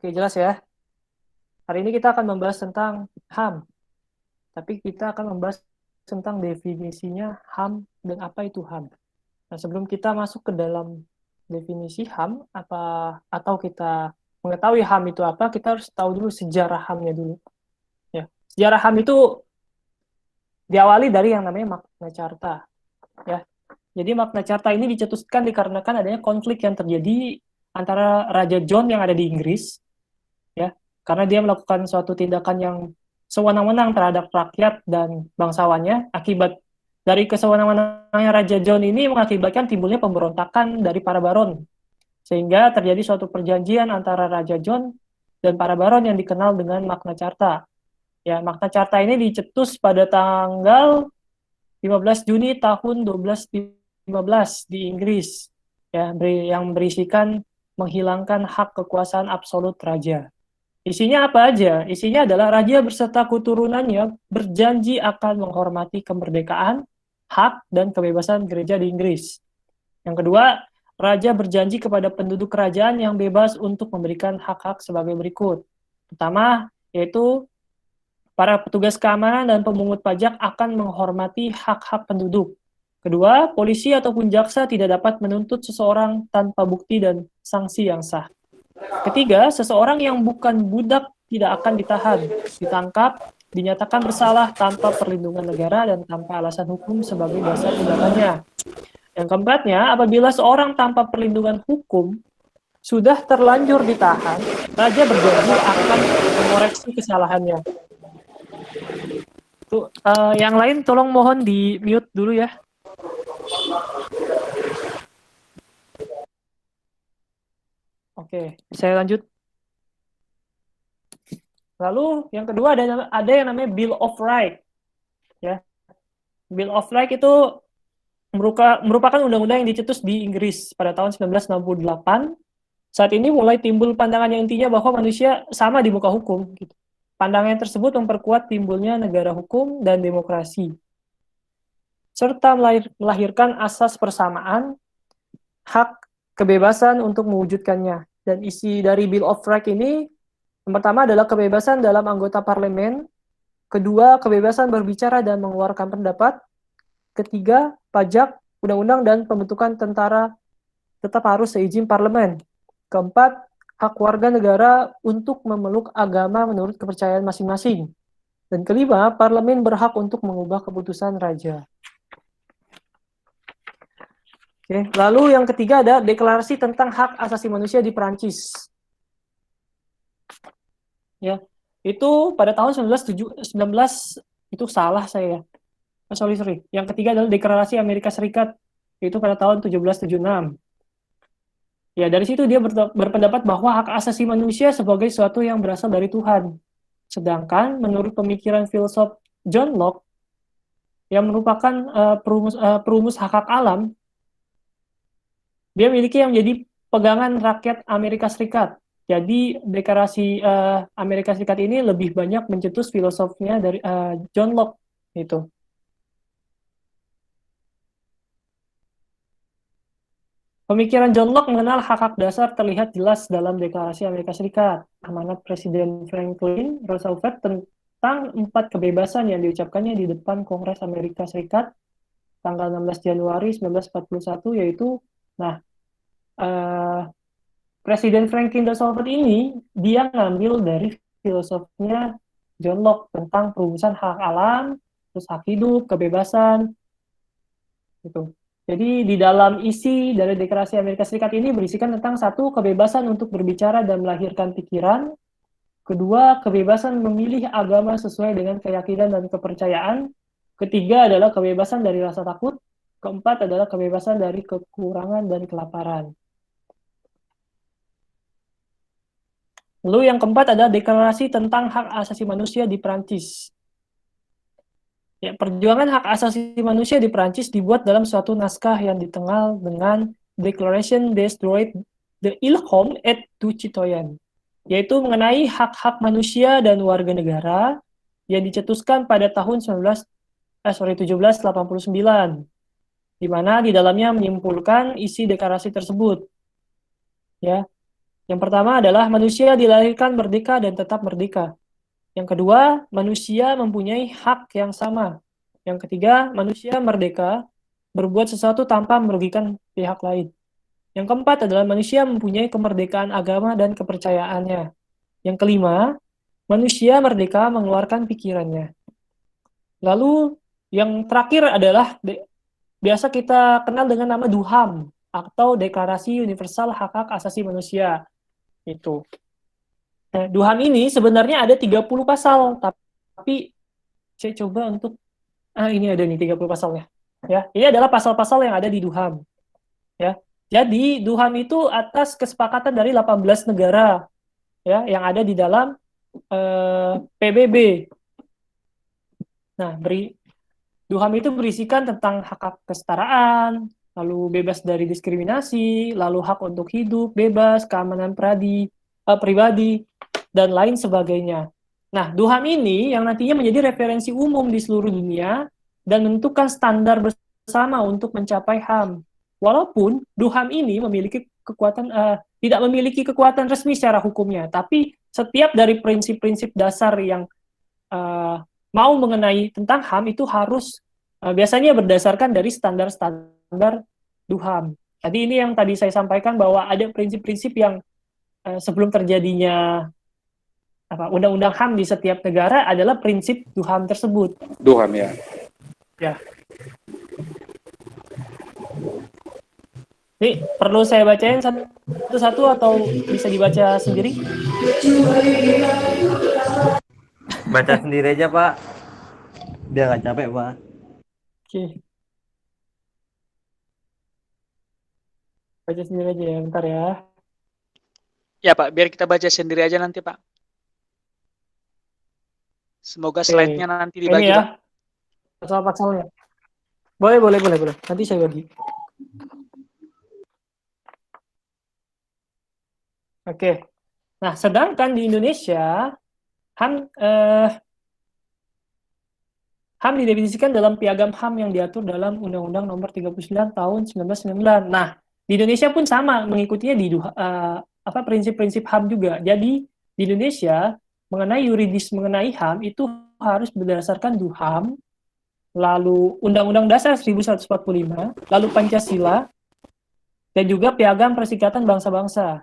Oke, jelas ya. Hari ini kita akan membahas tentang HAM, tapi kita akan membahas tentang definisinya HAM dan apa itu HAM. Nah, sebelum kita masuk ke dalam definisi HAM atau kita mengetahui HAM itu apa, kita harus tahu dulu sejarah HAM-nya dulu. Ya, sejarah HAM itu diawali dari yang namanya Magna Carta. Ya, jadi Magna Carta ini dicetuskan dikarenakan adanya konflik yang terjadi antara Raja John yang ada di Inggris, ya, karena dia melakukan suatu tindakan yang sewenang-wenang terhadap rakyat dan bangsawannya. Akibat dari kesewenang-wenangannya Raja John ini mengakibatkan timbulnya pemberontakan dari para baron, sehingga terjadi suatu perjanjian antara Raja John dan para baron yang dikenal dengan Magna Carta. Ya, Magna Carta ini dicetus pada tanggal 15 Juni tahun 1215 di Inggris, ya, yang berisikan menghilangkan hak kekuasaan absolut raja. Isinya apa aja? Isinya adalah raja beserta keturunannya berjanji akan menghormati kemerdekaan, hak, dan kebebasan gereja di Inggris. Yang kedua, raja berjanji kepada penduduk kerajaan yang bebas untuk memberikan hak-hak sebagai berikut. Pertama, yaitu para petugas keamanan dan pemungut pajak akan menghormati hak-hak penduduk. Kedua, polisi ataupun jaksa tidak dapat menuntut seseorang tanpa bukti dan sanksi yang sah. Ketiga, seseorang yang bukan budak tidak akan ditahan, ditangkap, dinyatakan bersalah tanpa perlindungan negara dan tanpa alasan hukum sebagai dasar tindakannya. Yang keempatnya, apabila seorang tanpa perlindungan hukum sudah terlanjur ditahan, raja berjanji akan mengoreksi kesalahannya. Tuh, yang lain tolong mohon di mute dulu ya. Oke, saya lanjut. Lalu yang kedua ada yang namanya Bill of Rights, ya. Bill of Rights itu merupakan undang-undang yang dicetus di Inggris pada tahun 1968. Saat ini mulai timbul pandangan yang intinya bahwa manusia sama di muka hukum. Gitu. Pandangan tersebut memperkuat timbulnya negara hukum dan demokrasi, serta melahirkan asas persamaan, hak, kebebasan untuk mewujudkannya. Dan isi dari Bill of Rights ini, yang pertama adalah kebebasan dalam anggota parlemen, kedua, kebebasan berbicara dan mengeluarkan pendapat, ketiga, pajak, undang-undang, dan pembentukan tentara tetap harus seizin parlemen. Keempat, hak warga negara untuk memeluk agama menurut kepercayaan masing-masing. Dan kelima, parlemen berhak untuk mengubah keputusan raja. Oke. Lalu yang ketiga ada deklarasi tentang hak asasi manusia di Perancis. Ya, itu pada tahun 19 itu salah saya. Sorry. Yang ketiga adalah deklarasi Amerika Serikat, itu pada tahun 1776. Ya, dari situ dia berpendapat bahwa hak asasi manusia sebagai sesuatu yang berasal dari Tuhan. Sedangkan menurut pemikiran filsuf John Locke, yang merupakan perumus hak-hak alam, dia miliki yang menjadi pegangan rakyat Amerika Serikat. Jadi deklarasi Amerika Serikat ini lebih banyak mencetus filosofnya dari John Locke itu. Pemikiran John Locke mengenal hak-hak dasar terlihat jelas dalam Deklarasi Amerika Serikat, amanat Presiden Franklin Roosevelt tentang 4 kebebasan yang diucapkannya di depan Kongres Amerika Serikat tanggal 16 Januari 1941, yaitu, nah, Presiden Franklin Roosevelt ini dia ngambil dari filosofnya John Locke tentang perumusan hak alam, terus hak hidup, kebebasan, gitu. Jadi di dalam isi dari Deklarasi Amerika Serikat ini berisikan tentang satu, kebebasan untuk berbicara dan melahirkan pikiran, kedua, kebebasan memilih agama sesuai dengan keyakinan dan kepercayaan, ketiga adalah kebebasan dari rasa takut, keempat adalah kebebasan dari kekurangan dan kelaparan. Lalu yang keempat adalah deklarasi tentang hak asasi manusia di Prancis. Ya, perjuangan hak asasi manusia di Prancis dibuat dalam suatu naskah yang dikenal dengan Declaration des droits de l'homme et du citoyen, yaitu mengenai hak-hak manusia dan warga negara yang dicetuskan pada tahun 1789, di mana di dalamnya menyimpulkan isi deklarasi tersebut. Ya, Yang pertama adalah manusia dilahirkan merdeka dan tetap merdeka. Yang kedua, manusia mempunyai hak yang sama. Yang ketiga, manusia merdeka berbuat sesuatu tanpa merugikan pihak lain. Yang keempat adalah manusia mempunyai kemerdekaan agama dan kepercayaannya. Yang kelima, manusia merdeka mengeluarkan pikirannya. Lalu yang terakhir adalah biasa kita kenal dengan nama DUHAM atau Deklarasi Universal Hak-Hak Asasi Manusia. Itu. Nah, DUHAM ini sebenarnya ada 30 pasal, tapi saya coba untuk ini ada nih 30 pasalnya. Ya, ini adalah pasal-pasal yang ada di DUHAM, ya. Jadi DUHAM itu atas kesepakatan dari 18 negara, ya, yang ada di dalam PBB. Nah, DUHAM itu berisikan tentang hak-hak kesetaraan, lalu bebas dari diskriminasi, lalu hak untuk hidup bebas, keamanan pribadi, dan lain sebagainya. Nah, DUHAM ini yang nantinya menjadi referensi umum di seluruh dunia dan menentukan standar bersama untuk mencapai HAM. Walaupun DUHAM ini tidak memiliki kekuatan resmi secara hukumnya, tapi setiap dari prinsip-prinsip dasar yang mau mengenai tentang HAM itu harus biasanya berdasarkan dari standar-standar DUHAM. Jadi ini yang tadi saya sampaikan bahwa ada prinsip-prinsip yang sebelum terjadinya undang-undang HAM di setiap negara adalah prinsip DUHAM tersebut. DUHAM ya. Ya. Ini perlu saya bacain satu-satu atau bisa dibaca sendiri? Baca sendiri aja, Pak. Biar nggak capek, Pak. Oke. Baca sendiri aja ya, bentar ya. Ya Pak, biar kita baca sendiri aja nanti Pak. Semoga slide-nya nanti dibagi ini ya, Pak. Pasal-pasalnya. Boleh. Nanti saya bagi. Oke. Nah, sedangkan di Indonesia, HAM didefinisikan dalam Piagam HAM yang diatur dalam Undang-Undang Nomor 39 Tahun 1999. Nah, di Indonesia pun sama mengikutinya di prinsip-prinsip HAM juga. Jadi di Indonesia mengenai HAM itu harus berdasarkan DUHAM, lalu Undang-Undang Dasar 1945, lalu Pancasila, dan juga Piagam Perserikatan Bangsa-Bangsa.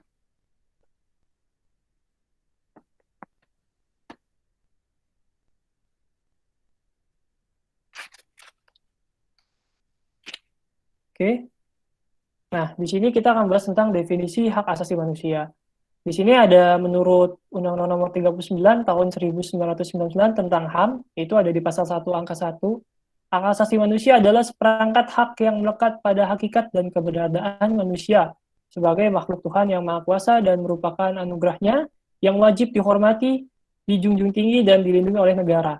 Oke. Nah, di sini kita akan bahas tentang definisi hak asasi manusia. Di sini ada menurut Undang-Undang Nomor 39 Tahun 1999 tentang HAM, itu ada di pasal 1 angka 1. Hak asasi manusia adalah seperangkat hak yang melekat pada hakikat dan keberadaan manusia sebagai makhluk Tuhan yang Maha Kuasa dan merupakan anugerahnya yang wajib dihormati, dijunjung tinggi, dan dilindungi oleh negara,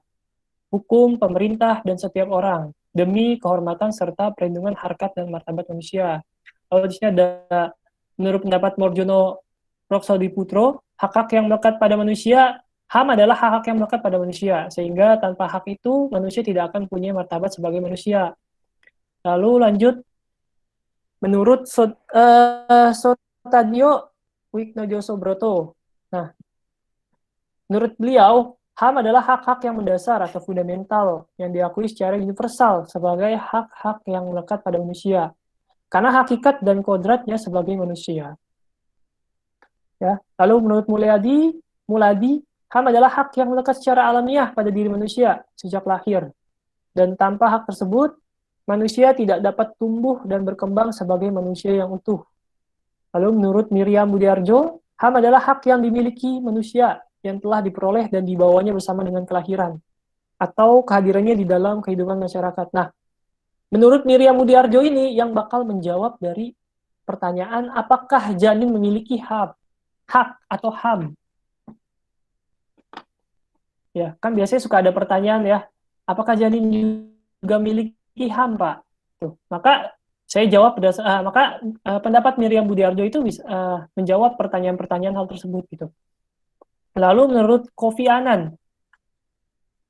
hukum, pemerintah, dan setiap orang, demi kehormatan serta perlindungan harkat dan martabat manusia. Lalu di sini ada menurut pendapat Morjono Roksodiputro, hak-hak yang melekat pada manusia, HAM adalah hak-hak yang melekat pada manusia, sehingga tanpa hak itu manusia tidak akan punya martabat sebagai manusia. Lalu lanjut, menurut Sotadio Wiknojosobroto, nah, menurut beliau, HAM adalah hak-hak yang mendasar atau fundamental yang diakui secara universal sebagai hak-hak yang melekat pada manusia, karena hakikat dan kodratnya sebagai manusia. Ya, lalu menurut Muladi, HAM adalah hak yang melekat secara alamiah pada diri manusia sejak lahir, dan tanpa hak tersebut, manusia tidak dapat tumbuh dan berkembang sebagai manusia yang utuh. Lalu menurut Miriam Budiarjo, HAM adalah hak yang dimiliki manusia yang telah diperoleh dan dibawanya bersama dengan kelahiran atau kehadirannya di dalam kehidupan masyarakat. Nah, menurut Miriam Budiarjo ini yang bakal menjawab dari pertanyaan apakah janin memiliki hak atau HAM. Ya, kan biasanya suka ada pertanyaan ya, apakah janin juga memiliki HAM, Pak? Tuh, maka saya jawab pendapat Miriam Budiarjo itu bisa menjawab pertanyaan-pertanyaan hal tersebut gitu. Lalu menurut Kofi Annan,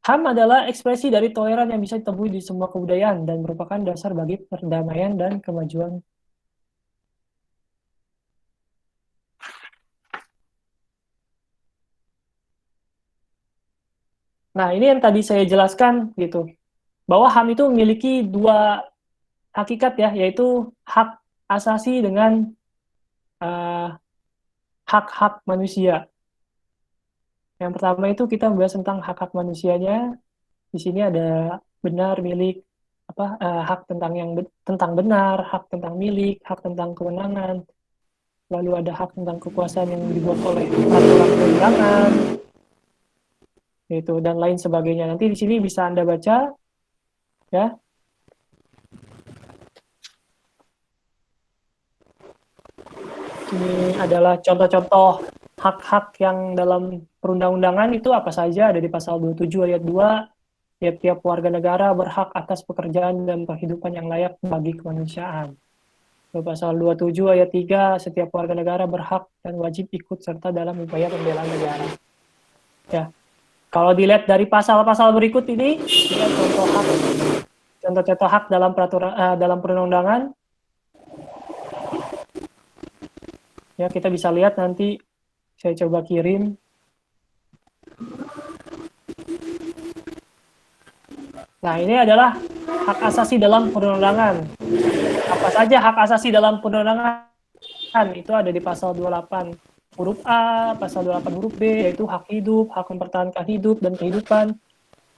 HAM adalah ekspresi dari toleran yang bisa ditemui di semua kebudayaan dan merupakan dasar bagi perdamaian dan kemajuan. Nah, ini yang tadi saya jelaskan gitu, bahwa HAM itu memiliki dua hakikat ya, yaitu hak asasi dengan eh, hak-hak manusia. Yang pertama itu kita membahas tentang hak-hak manusianya. Di sini ada benar, milik, hak tentang tentang benar, hak tentang milik, hak tentang kewenangan, lalu ada hak tentang kekuasaan yang dibuat oleh peraturan perundangan, gitu, dan lain sebagainya. Nanti di sini bisa Anda baca, ya. Ini adalah contoh-contoh hak-hak yang dalam perundang-undangan itu apa saja, ada di pasal 27 ayat 2, tiap-tiap warga negara berhak atas pekerjaan dan penghidupan yang layak bagi kemanusiaan. Lalu pasal 27 ayat 3, setiap warga negara berhak dan wajib ikut serta dalam upaya pembelaan negara. Ya, kalau dilihat dari pasal-pasal berikut ini, ya, contoh-contoh hak dalam peraturan dalam perundang-undangan. Ya, kita bisa lihat nanti, saya coba kirim. Nah, ini adalah hak asasi dalam perundangan. Apa saja hak asasi dalam perundangan? Itu ada di pasal 28 huruf A, pasal 28 huruf B, yaitu hak hidup, hak mempertahankan hidup dan kehidupan,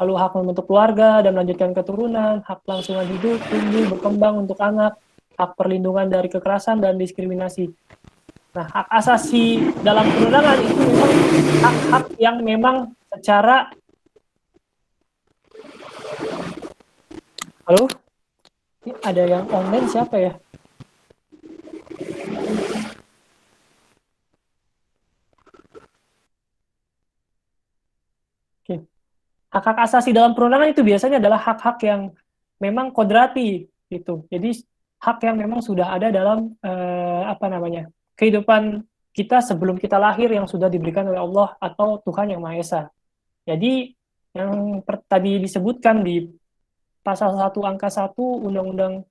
lalu hak membentuk keluarga dan melanjutkan keturunan, hak kelangsungan hidup, tumbuh, berkembang untuk anak, hak perlindungan dari kekerasan dan diskriminasi. Nah, hak asasi dalam perundangan itu memang hak-hak yang memang secara... Halo? Ini ada yang online, siapa ya? Oke. Hak-hak asasi dalam perundangan itu biasanya adalah hak-hak yang memang kodrati gitu. Jadi hak yang memang sudah ada dalam kehidupan kita sebelum kita lahir yang sudah diberikan oleh Allah atau Tuhan Yang Maha Esa. Jadi yang tadi disebutkan di pasal 1 angka 1 Undang-Undang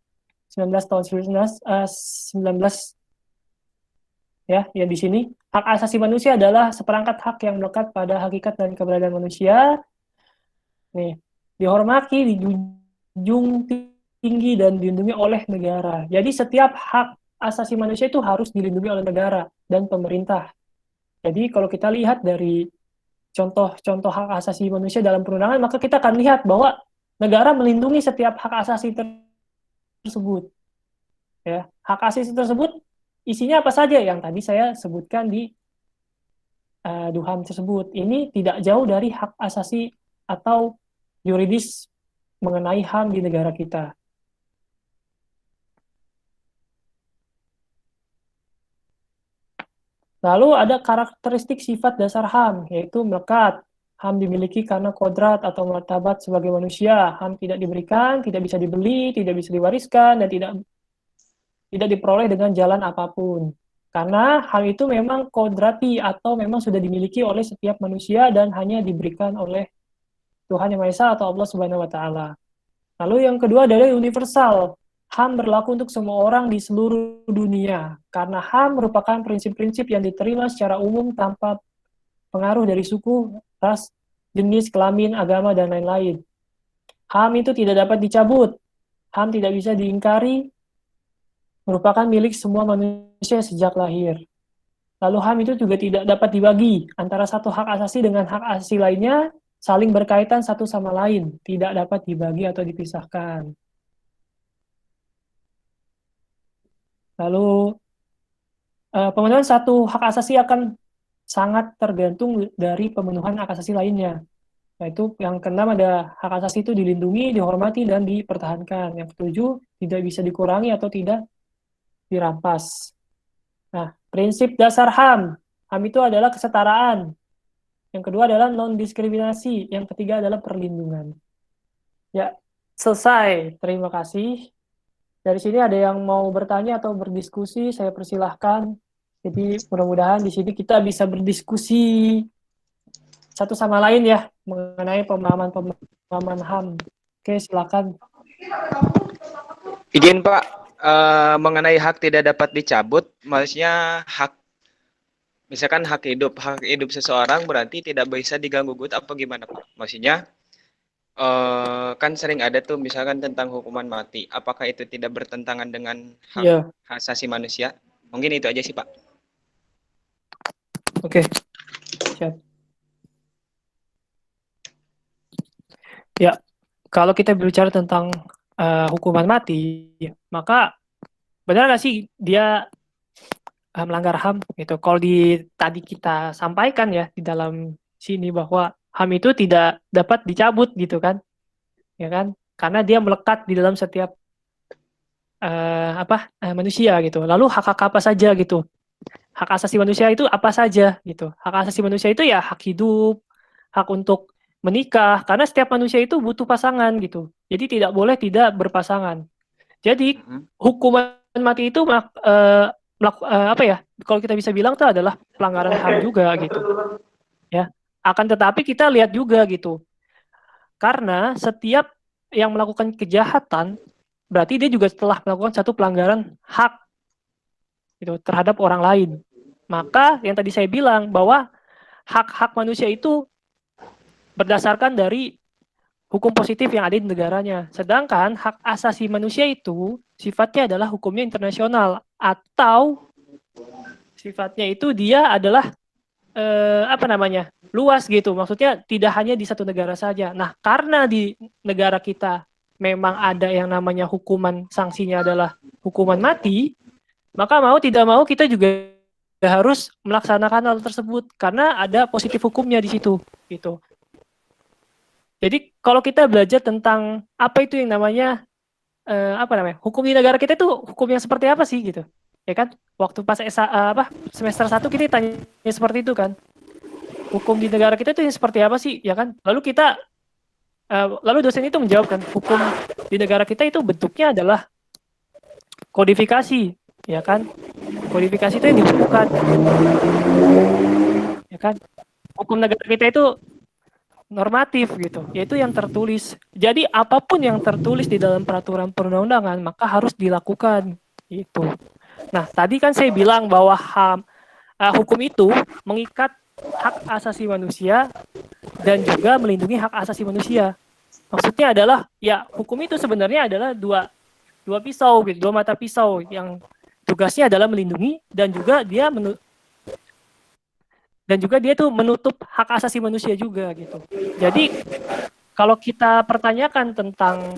19 tahun 19 ya, yang di sini hak asasi manusia adalah seperangkat hak yang melekat pada hakikat dan keberadaan manusia. Nih, dihormati, dijunjung tinggi dan dilindungi oleh negara. Jadi setiap hak asasi manusia itu harus dilindungi oleh negara dan pemerintah. Jadi kalau kita lihat dari contoh-contoh hak asasi manusia dalam perundangan, maka kita akan lihat bahwa negara melindungi setiap hak asasi tersebut. Ya, hak asasi tersebut isinya apa saja yang tadi saya sebutkan di DUHAM tersebut. Ini tidak jauh dari hak asasi atau yuridis mengenai HAM di negara kita. Lalu ada karakteristik sifat dasar HAM, yaitu melekat. HAM dimiliki karena kodrat atau martabat sebagai manusia. HAM tidak diberikan, tidak bisa dibeli, tidak bisa diwariskan, dan tidak diperoleh dengan jalan apapun. Karena HAM itu memang kodrati atau memang sudah dimiliki oleh setiap manusia dan hanya diberikan oleh Tuhan Yang Maha Esa atau Allah Subhanahu wa Ta'ala. Lalu yang kedua adalah universal. HAM berlaku untuk semua orang di seluruh dunia, karena HAM merupakan prinsip-prinsip yang diterima secara umum tanpa pengaruh dari suku, ras, jenis, kelamin, agama, dan lain-lain. HAM itu tidak dapat dicabut, HAM tidak bisa diingkari, merupakan milik semua manusia sejak lahir. Lalu HAM itu juga tidak dapat dibagi antara satu hak asasi dengan hak asasi lainnya, saling berkaitan satu sama lain, tidak dapat dibagi atau dipisahkan. Lalu pemenuhan satu hak asasi akan sangat tergantung dari pemenuhan hak asasi lainnya. Yaitu yang keenam ada hak asasi itu dilindungi, dihormati, dan dipertahankan. Yang ketujuh, tidak bisa dikurangi atau tidak dirampas. Nah, prinsip dasar HAM. HAM itu adalah kesetaraan. Yang kedua adalah non-diskriminasi. Yang ketiga adalah perlindungan. Ya, selesai. Terima kasih. Dari sini ada yang mau bertanya atau berdiskusi, saya persilahkan. Jadi mudah-mudahan di sini kita bisa berdiskusi satu sama lain ya mengenai pemahaman HAM. Oke, silakan. Izin Pak, mengenai hak tidak dapat dicabut, maksudnya hak misalkan hak hidup seseorang berarti tidak bisa diganggu gugat apa gimana Pak? Maksudnya kan sering ada tuh misalkan tentang hukuman mati. Apakah itu tidak bertentangan dengan hak Ya, asasi manusia? Mungkin itu aja sih Pak. oke, siap. Ya, kalau kita berbicara tentang hukuman mati, maka benar nggak sih dia melanggar HAM gitu. Kalau tadi kita sampaikan ya di dalam sini bahwa HAM itu tidak dapat dicabut gitu kan, ya kan? Karena dia melekat di dalam setiap manusia gitu. Lalu hak-hak apa saja gitu? Hak asasi manusia itu apa saja gitu? Hak asasi manusia itu ya hak hidup, hak untuk menikah, karena setiap manusia itu butuh pasangan gitu. Jadi tidak boleh tidak berpasangan. Jadi hukuman mati itu apa ya? Kalau kita bisa bilang itu adalah pelanggaran HAM juga gitu. Ya. Akan tetapi kita lihat juga gitu. Karena setiap yang melakukan kejahatan berarti dia juga telah melakukan satu pelanggaran hak gitu terhadap orang lain. Maka yang tadi saya bilang bahwa hak-hak manusia itu berdasarkan dari hukum positif yang ada di negaranya. Sedangkan hak asasi manusia itu sifatnya adalah hukumnya internasional atau sifatnya itu dia adalah luas gitu. Maksudnya tidak hanya di satu negara saja. Nah, karena di negara kita memang ada yang namanya hukuman sanksinya adalah hukuman mati, maka mau tidak mau kita juga harus melaksanakan hal tersebut karena ada positif hukumnya di situ gitu. Jadi kalau kita belajar tentang apa itu yang namanya hukum di negara kita itu hukum yang seperti apa sih gitu. Ya kan? Waktu pas semester 1 kita tanya seperti itu kan. Hukum di negara kita itu yang seperti apa sih, ya kan? Lalu dosen itu menjawab kan, hukum di negara kita itu bentuknya adalah kodifikasi, ya kan? Kodifikasi itu yang dibutuhkan, ya kan? Hukum negara kita itu normatif gitu, yaitu yang tertulis. Jadi apapun yang tertulis di dalam peraturan perundang-undangan maka harus dilakukan itu. Nah, tadi kan saya bilang bahwa hukum itu mengikat hak asasi manusia dan juga melindungi hak asasi manusia. Maksudnya adalah ya hukum itu sebenarnya adalah dua pisau gitu, dua mata pisau yang tugasnya adalah melindungi dan juga dia tuh menutup hak asasi manusia juga gitu. Jadi kalau kita pertanyakan tentang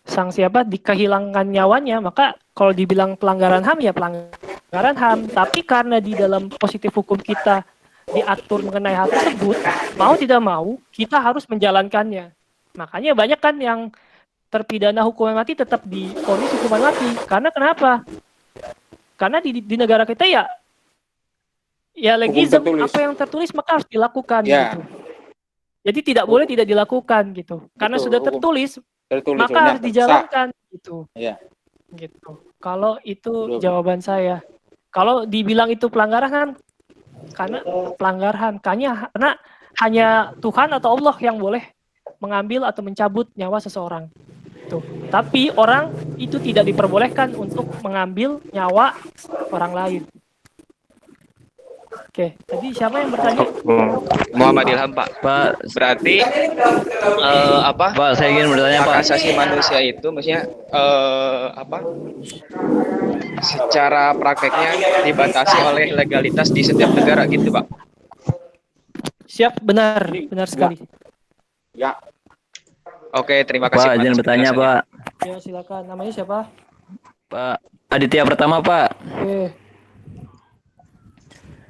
sanksi dikehilangkan nyawanya, maka kalau dibilang pelanggaran HAM ya pelanggaran HAM. Tapi karena di dalam positif hukum kita diatur mengenai hal tersebut, mau tidak mau kita harus menjalankannya. Makanya banyak kan yang terpidana hukuman mati tetap divonis hukuman mati. Karena kenapa? Karena di negara kita ya legism, apa yang tertulis maka harus dilakukan gitu. Jadi tidak boleh tidak dilakukan gitu. Karena sudah tertulis maka harus dijalankan gitu. Ya. Gitu. Kalau itu jawaban saya. Kalau dibilang itu pelanggaran karena hanya Tuhan atau Allah yang boleh mengambil atau mencabut nyawa seseorang. Tuh. Tapi orang itu tidak diperbolehkan untuk mengambil nyawa orang lain. Oke, tadi siapa yang bertanya? Muhammad Ilham Pak. Pak, Berarti Pak, saya ingin bertanya hak Pak. asasi manusia itu maksudnya secara prakteknya dibatasi oleh legalitas di setiap negara gitu Pak. Siap, benar sekali. Ya. Oke, terima kasih Pak, izin bertanya Pak. Ya, silakan. Namanya siapa? Pak Aditya Pertama Pak. Oke.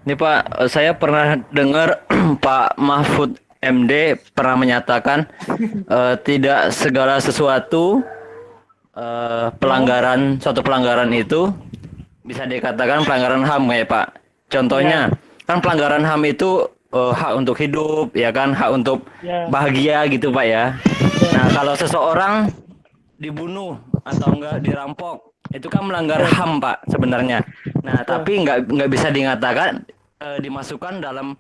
Ini Pak, saya pernah dengar Pak Mahfud MD pernah menyatakan tidak segala sesuatu suatu pelanggaran itu bisa dikatakan pelanggaran HAM ya Pak. Contohnya kan pelanggaran HAM itu hak untuk hidup, ya kan, hak untuk bahagia gitu Pak ya. Nah kalau seseorang dibunuh atau enggak dirampok itu kan melanggar HAM Pak sebenarnya. Nah tapi nggak bisa dikatakan dimasukkan dalam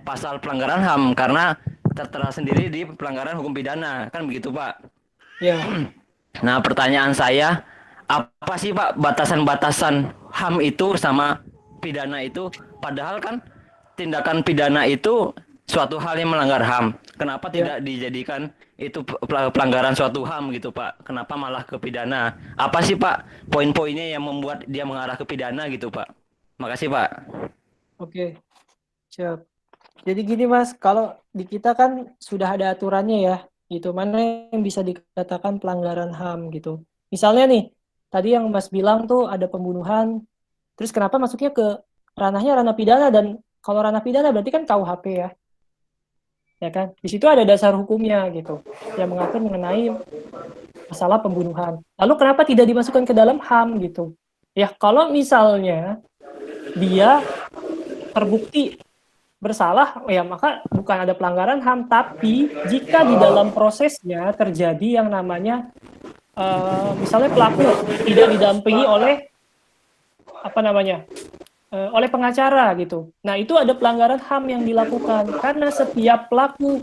pasal pelanggaran HAM karena tertera sendiri di pelanggaran hukum pidana kan begitu Pak. Ya. Nah, pertanyaan saya, apa sih Pak batasan-batasan HAM itu sama pidana itu? Padahal kan tindakan pidana itu suatu hal yang melanggar HAM. Kenapa Ya, tidak dijadikan itu pelanggaran suatu HAM gitu Pak? Kenapa malah ke pidana? Apa sih Pak poin-poinnya yang membuat dia mengarah ke pidana gitu Pak? Makasih Pak. oke, siap. Jadi gini Mas, kalau di kita kan sudah ada aturannya ya, gitu. Mana yang bisa dikatakan pelanggaran HAM gitu. Misalnya nih, tadi yang Mas bilang tuh ada pembunuhan, terus kenapa masuknya ke ranahnya ranah pidana, dan kalau ranah pidana berarti kan KUHP ya kan? Di situ ada dasar hukumnya gitu, yang mengatur mengenai masalah pembunuhan. Lalu kenapa tidak dimasukkan ke dalam HAM gitu? Ya kalau misalnya dia terbukti bersalah, ya maka bukan ada pelanggaran HAM, tapi jika di dalam prosesnya terjadi yang namanya misalnya pelaku tidak didampingi oleh apa namanya oleh pengacara gitu. Nah itu ada pelanggaran HAM yang dilakukan karena setiap pelaku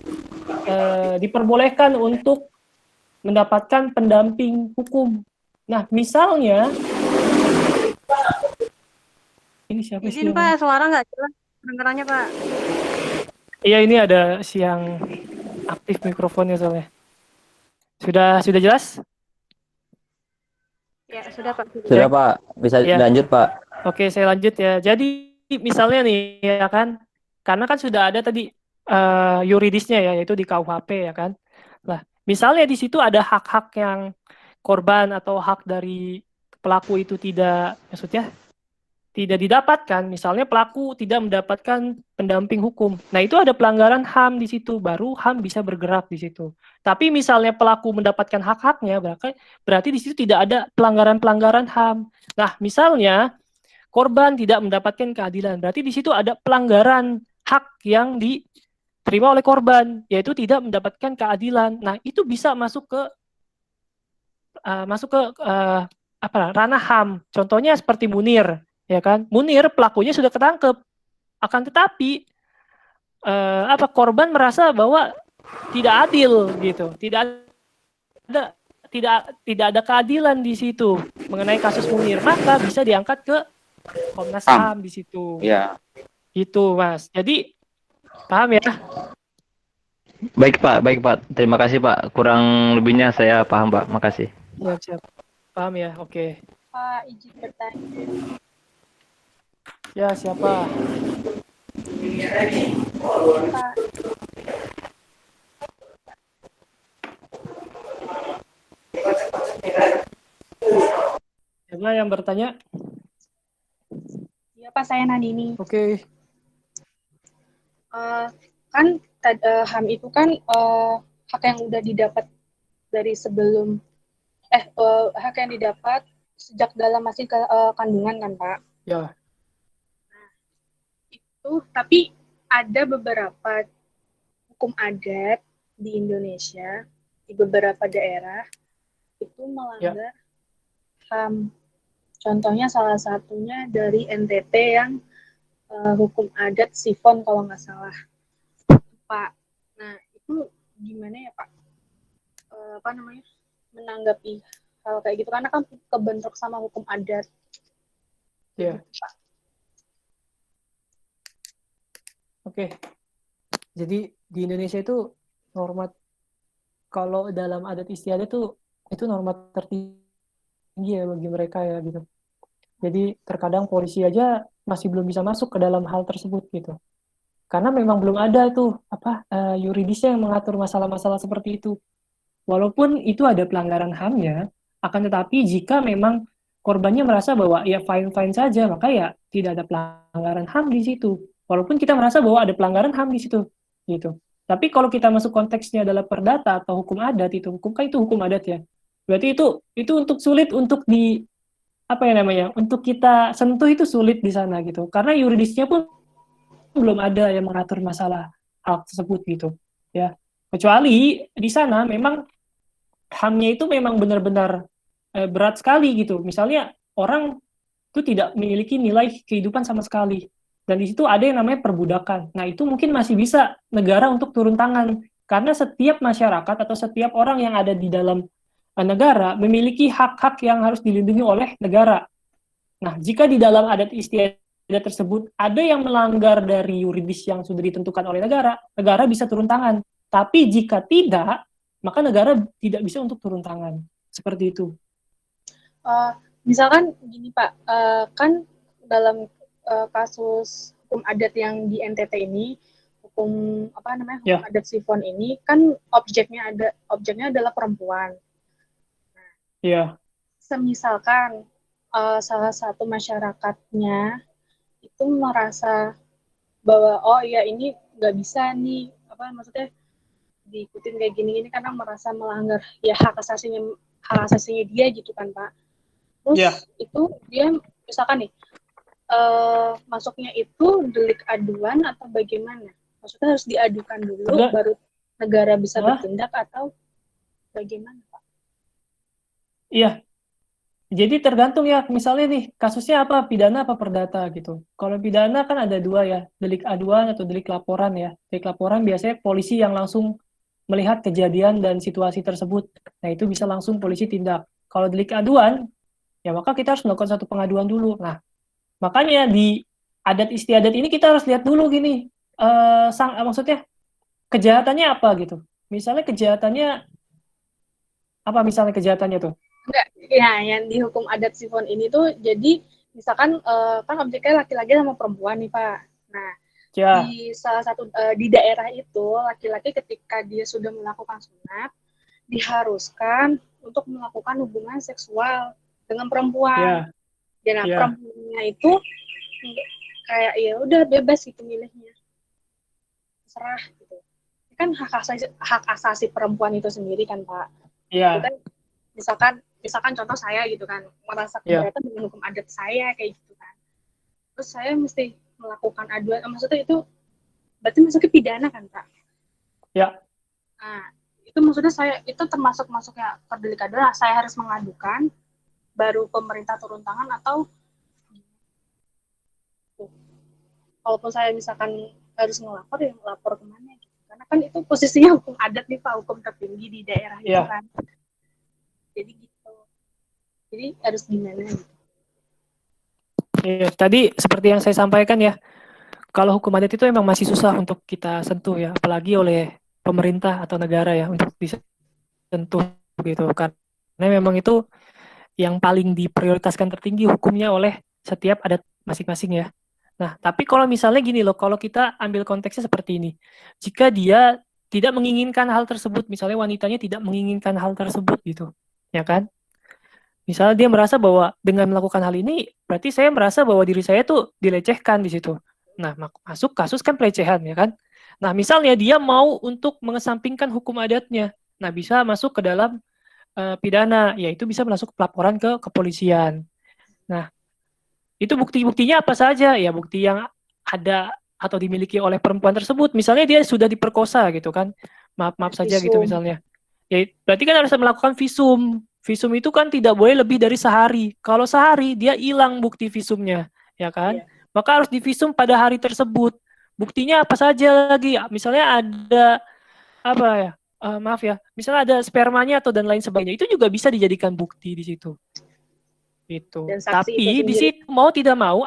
diperbolehkan untuk mendapatkan pendamping hukum. Nah misalnya ini siapa sih? Izin Pak, suara nggak jelas kedengarannya Pak. Iya ini ada yang aktif mikrofonnya soalnya. Sudah jelas? Ya sudah Pak. Sudah Pak, bisa Ya. lanjut Pak. Oke, saya lanjut ya. Jadi misalnya nih ya kan, karena kan sudah ada tadi yuridisnya ya, yaitu di KUHP ya kan. Lah, misalnya di situ ada hak-hak yang korban atau hak dari pelaku itu tidak, maksudnya tidak didapatkan. Misalnya pelaku tidak mendapatkan pendamping hukum. Nah, itu ada pelanggaran HAM di situ, baru HAM bisa bergerak di situ. Tapi misalnya pelaku mendapatkan hak-haknya, berarti di situ tidak ada pelanggaran-pelanggaran HAM. Nah, misalnya korban tidak mendapatkan keadilan. Berarti di situ ada pelanggaran hak yang diterima oleh korban, yaitu tidak mendapatkan keadilan. Nah, itu bisa masuk ke ranah HAM. Contohnya seperti Munir, ya kan? Munir pelakunya sudah ketangkep, akan tetapi korban merasa bahwa tidak adil gitu, tidak ada keadilan di situ mengenai kasus Munir, maka bisa diangkat ke Komnas HAM di situ. Ya. Gitu, Mas. Jadi paham ya? Baik Pak. Terima kasih Pak. Kurang lebihnya saya paham Pak. Makasih. Siap. Paham ya? Oke. Pak, izin bertanya. Ya, siapa? Pak, Siapa yang bertanya? ya Pak, saya Nadini. Oke. Kan HAM itu kan hak yang udah didapat dari sebelum hak yang didapat sejak dalam masih kandungan kan Pak. Ya. Itu tapi ada beberapa hukum adat di Indonesia di beberapa daerah itu melanggar HAM. Contohnya salah satunya dari NTT yang hukum adat Sifon kalau nggak salah, Pak. Nah itu gimana ya Pak? Menanggapi hal kayak gitu karena kan kebentrok sama hukum adat. Ya. Pak. Oke. Jadi di Indonesia itu norma kalau dalam adat istiadat itu norma tertinggi ya bagi mereka ya gitu. Jadi terkadang polisi aja masih belum bisa masuk ke dalam hal tersebut gitu. Karena memang belum ada tuh yuridisnya yang mengatur masalah-masalah seperti itu. Walaupun itu ada pelanggaran HAM-nya, akan tetapi jika memang korbannya merasa bahwa ya fine-fine saja, maka ya tidak ada pelanggaran HAM di situ. Walaupun kita merasa bahwa ada pelanggaran HAM di situ, gitu. Tapi kalau kita masuk konteksnya adalah perdata atau hukum adat itu hukum adat ya. Berarti itu untuk sulit untuk untuk kita sentuh itu sulit di sana gitu. Karena yuridisnya pun belum ada yang mengatur masalah hal tersebut gitu, ya. Kecuali di sana memang HAM-nya itu memang benar-benar berat sekali gitu. Misalnya orang itu tidak memiliki nilai kehidupan sama sekali. Dan di situ ada yang namanya perbudakan. Nah, itu mungkin masih bisa negara untuk turun tangan. Karena setiap masyarakat atau setiap orang yang ada di dalam negara memiliki hak-hak yang harus dilindungi oleh negara. Nah, jika di dalam adat istiadat tersebut ada yang melanggar dari yuridis yang sudah ditentukan oleh negara, negara bisa turun tangan. Tapi jika tidak, maka negara tidak bisa untuk turun tangan. Seperti itu. Misalkan gini Pak, kan dalam kasus hukum adat yang di NTT ini, hukum adat Sifon ini kan objeknya adalah perempuan. Iya. Semisalkan salah satu masyarakatnya itu merasa bahwa oh ya ini nggak bisa nih, maksudnya diikutin kayak gini karena merasa melanggar ya hak asasinya dia gitu kan Pak. Terus itu dia misalkan nih masuknya itu delik aduan atau bagaimana? Maksudnya harus diadukan dulu baru negara bisa bertindak atau bagaimana Pak? Iya. Jadi tergantung ya, misalnya nih kasusnya apa, pidana apa perdata gitu. Kalau pidana kan ada dua ya, delik aduan atau delik laporan ya. Delik laporan biasanya polisi yang langsung melihat kejadian dan situasi tersebut. Nah itu bisa langsung polisi tindak. Kalau delik aduan, ya maka kita harus melakukan satu pengaduan dulu. Nah makanya di adat istiadat ini kita harus lihat dulu gini, maksudnya kejahatannya apa gitu. Misalnya kejahatannya apa, misalnya kejahatannya tuh? Enggak, ya yang di hukum adat Sifon ini tuh jadi misalkan kan objeknya laki-laki sama perempuan nih Pak. Nah, di salah satu di daerah itu laki-laki ketika dia sudah melakukan sunat diharuskan untuk melakukan hubungan seksual dengan perempuan. Dan perempuannya itu kayak ya udah bebas gitu milihnya. Terserah gitu. Ini kan hak asasi perempuan itu sendiri kan Pak. Iya. Misalkan contoh saya gitu kan, merasa keberatan dengan hukum adat saya kayak gitu kan. Terus saya mesti melakukan aduan, maksudnya itu berarti masuk ke pidana kan Pak? Ya. Nah, itu maksudnya saya itu masuknya ke delik aduan, saya harus mengadukan, baru pemerintah turun tangan atau walaupun saya misalkan harus ngelapor ya ngelapor kemana gitu. Karena kan itu posisinya hukum adat nih Pak, hukum tertinggi di daerah itu kan. Jadi gitu. Jadi harus gimana gitu. Tadi seperti yang saya sampaikan ya, kalau hukum adat itu emang masih susah untuk kita sentuh ya, apalagi oleh pemerintah atau negara ya untuk disentuh gitu kan. Karena memang itu yang paling diprioritaskan tertinggi hukumnya oleh setiap adat masing-masing ya. Nah, tapi kalau misalnya gini loh, kalau kita ambil konteksnya seperti ini, jika dia tidak menginginkan hal tersebut, misalnya wanitanya tidak menginginkan hal tersebut gitu, ya kan? Misalnya dia merasa bahwa dengan melakukan hal ini, berarti saya merasa bahwa diri saya tuh dilecehkan di situ. Nah, masuk kasus kan pelecehan, ya kan? Nah, misalnya dia mau untuk mengesampingkan hukum adatnya. Nah, bisa masuk ke dalam pidana, yaitu bisa masuk pelaporan ke kepolisian. Nah, itu bukti-buktinya apa saja? Ya, bukti yang ada atau dimiliki oleh perempuan tersebut. Misalnya dia sudah diperkosa gitu kan. Maaf saja gitu misalnya. Ya, berarti kan harus melakukan visum. Visum itu kan tidak boleh lebih dari sehari. Kalau sehari dia hilang bukti visumnya, ya kan? Maka harus divisum pada hari tersebut. Buktinya apa saja lagi? Misalnya ada apa ya? Maaf ya. Misalnya ada spermanya atau dan lain sebagainya. Itu juga bisa dijadikan bukti di situ. Itu. Tapi di situ mau tidak mau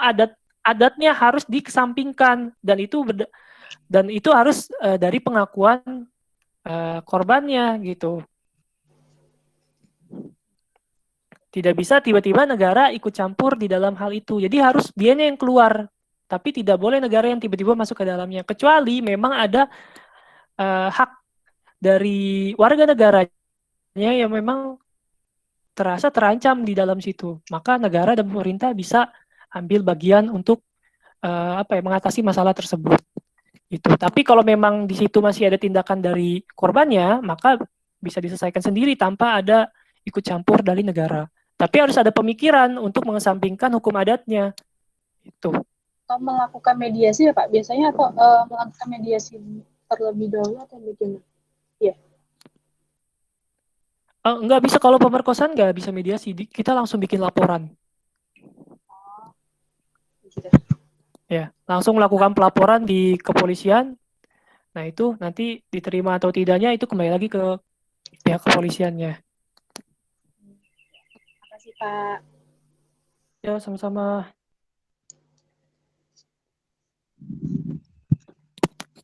adatnya harus dikesampingkan dan itu harus dari pengakuan korbannya gitu. Tidak bisa tiba-tiba negara ikut campur di dalam hal itu. Jadi harus dianya yang keluar. Tapi tidak boleh negara yang tiba-tiba masuk ke dalamnya. Kecuali memang ada hak dari warga negaranya yang memang terasa terancam di dalam situ. Maka negara dan pemerintah bisa ambil bagian untuk mengatasi masalah tersebut. Itu. Tapi kalau memang di situ masih ada tindakan dari korbannya, maka bisa diselesaikan sendiri tanpa ada ikut campur dari negara. Tapi harus ada pemikiran untuk mengesampingkan hukum adatnya. Itu. Atau melakukan mediasi ya Pak? Biasanya atau melakukan mediasi terlebih dahulu atau bagaimana? Iya. Nggak bisa, kalau pemerkosaan nggak bisa mediasi. Kita langsung bikin laporan. Gitu. Ya, langsung melakukan pelaporan di kepolisian. Nah itu nanti diterima atau tidaknya itu kembali lagi ke pihak kepolisiannya. Pak. Ya, sama-sama.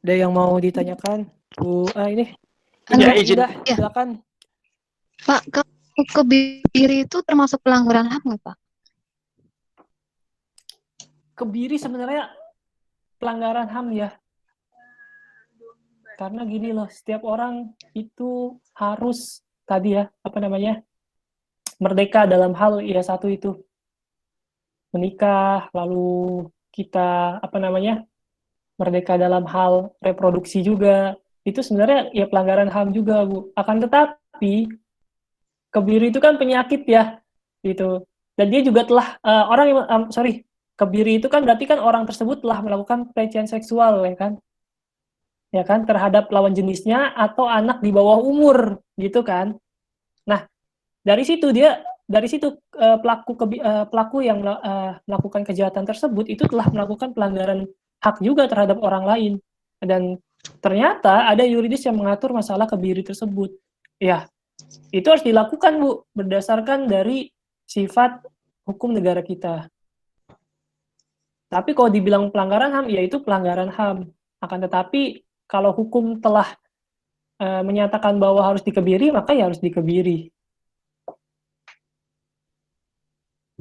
Ada yang mau ditanyakan? Bu, ini. Ya, Bu izin. Ida, silakan. Pak, kebiri itu termasuk pelanggaran HAM nggak, Pak? Kebiri sebenarnya pelanggaran HAM ya. Karena gini loh, setiap orang itu harus tadi ya, merdeka dalam hal ya satu itu menikah, lalu kita merdeka dalam hal reproduksi juga. Itu sebenarnya ya pelanggaran HAM juga, Bu. Akan tetapi kebiri itu kan penyakit ya, gitu. Dan dia juga telah kebiri itu kan berarti kan orang tersebut telah melakukan pelecehan seksual ya kan terhadap lawan jenisnya atau anak di bawah umur gitu kan. Nah, dari situ pelaku yang melakukan kejahatan tersebut itu telah melakukan pelanggaran hak juga terhadap orang lain, dan ternyata ada yuridis yang mengatur masalah kebiri tersebut. Ya, itu harus dilakukan, Bu, berdasarkan dari sifat hukum negara kita. Tapi kalau dibilang pelanggaran HAM, ya itu pelanggaran HAM. Akan tetapi kalau hukum telah menyatakan bahwa harus dikebiri, maka ya harus dikebiri.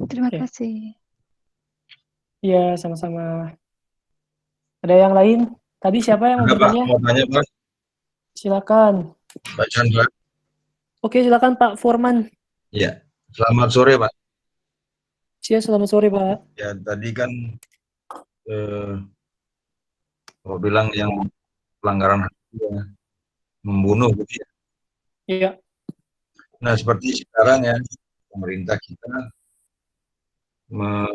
Terima Oke. kasih. Ya, sama-sama. Ada yang lain? Tadi siapa yang mau Enggak, Pak, bertanya? mau tanya, Pak. Silakan. Pak Chandra. Oke, silakan Pak Forman. Iya. Selamat sore, Pak. Selamat sore, Pak. Ya, tadi kan mau bilang yang pelanggaran HAM ya, membunuh gitu ya. Iya. Nah, seperti sekarang ya, pemerintah kita membuat